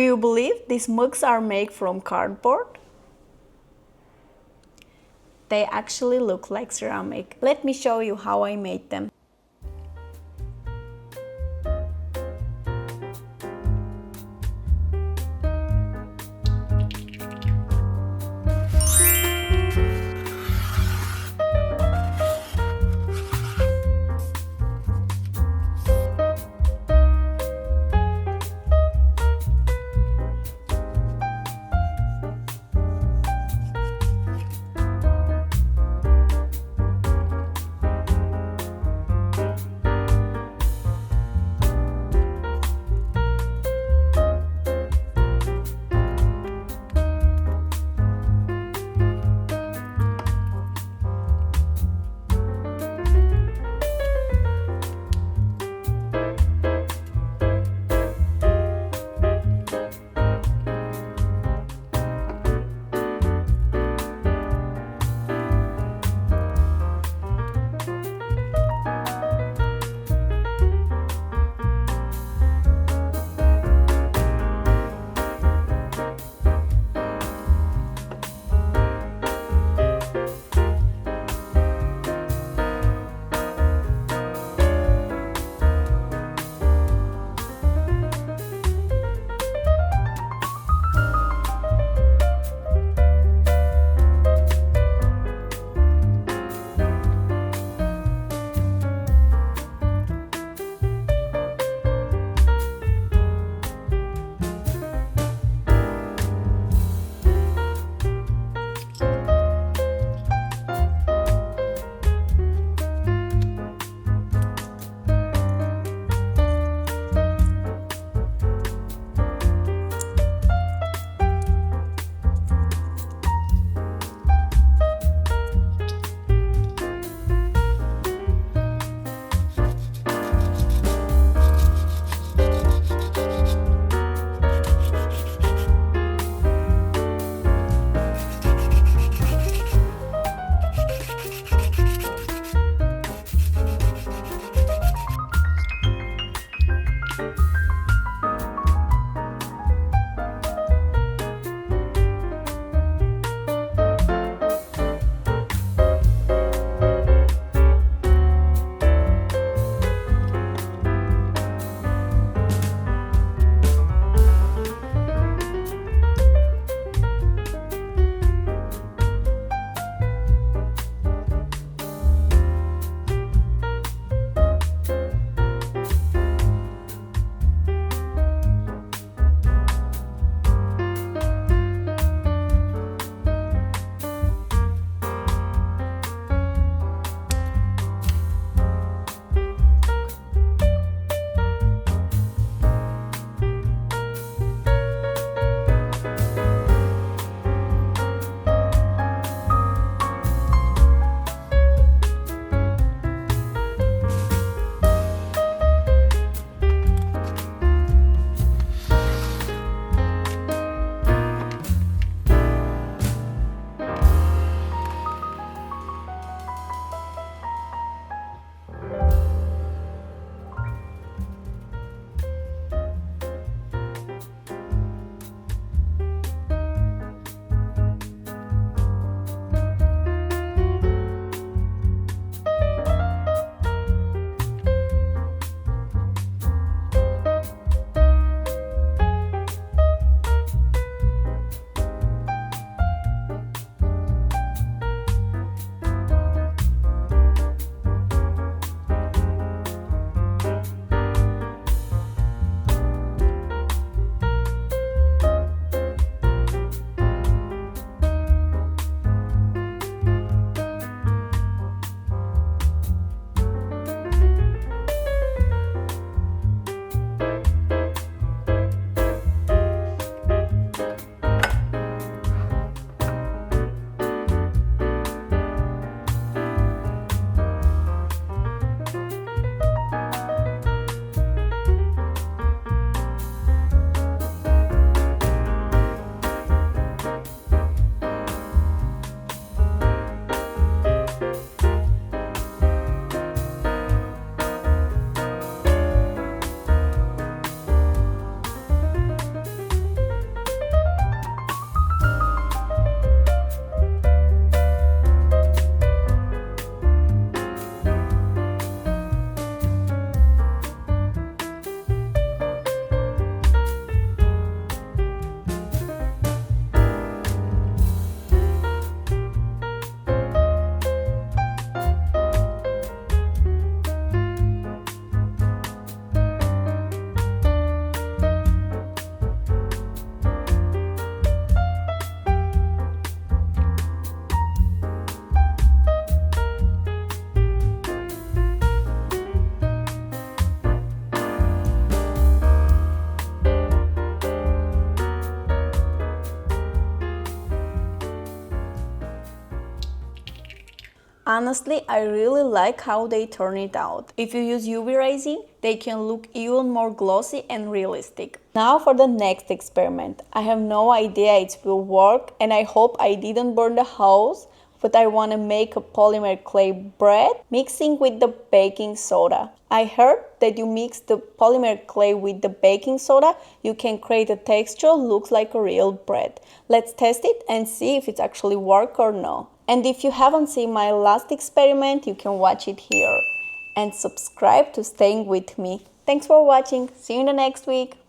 Do you believe these mugs are made from cardboard? They actually look like ceramic. Let me show you how I made them. honestly, I really like how they turn it out. If you use UV resin, they can look even more glossy and realistic. Now for the next experiment. I have no idea it will work and I hope I didn't burn the house, but I want to make a polymer clay bread mixing with the baking soda. I heard that you mix the polymer clay with the baking soda, you can create a texture looks like a real bread. Let's test it and see if it actually works or no. And if you haven't seen my last experiment, you can watch it here. And subscribe to staying with me. Thanks for watching. See you in the next week.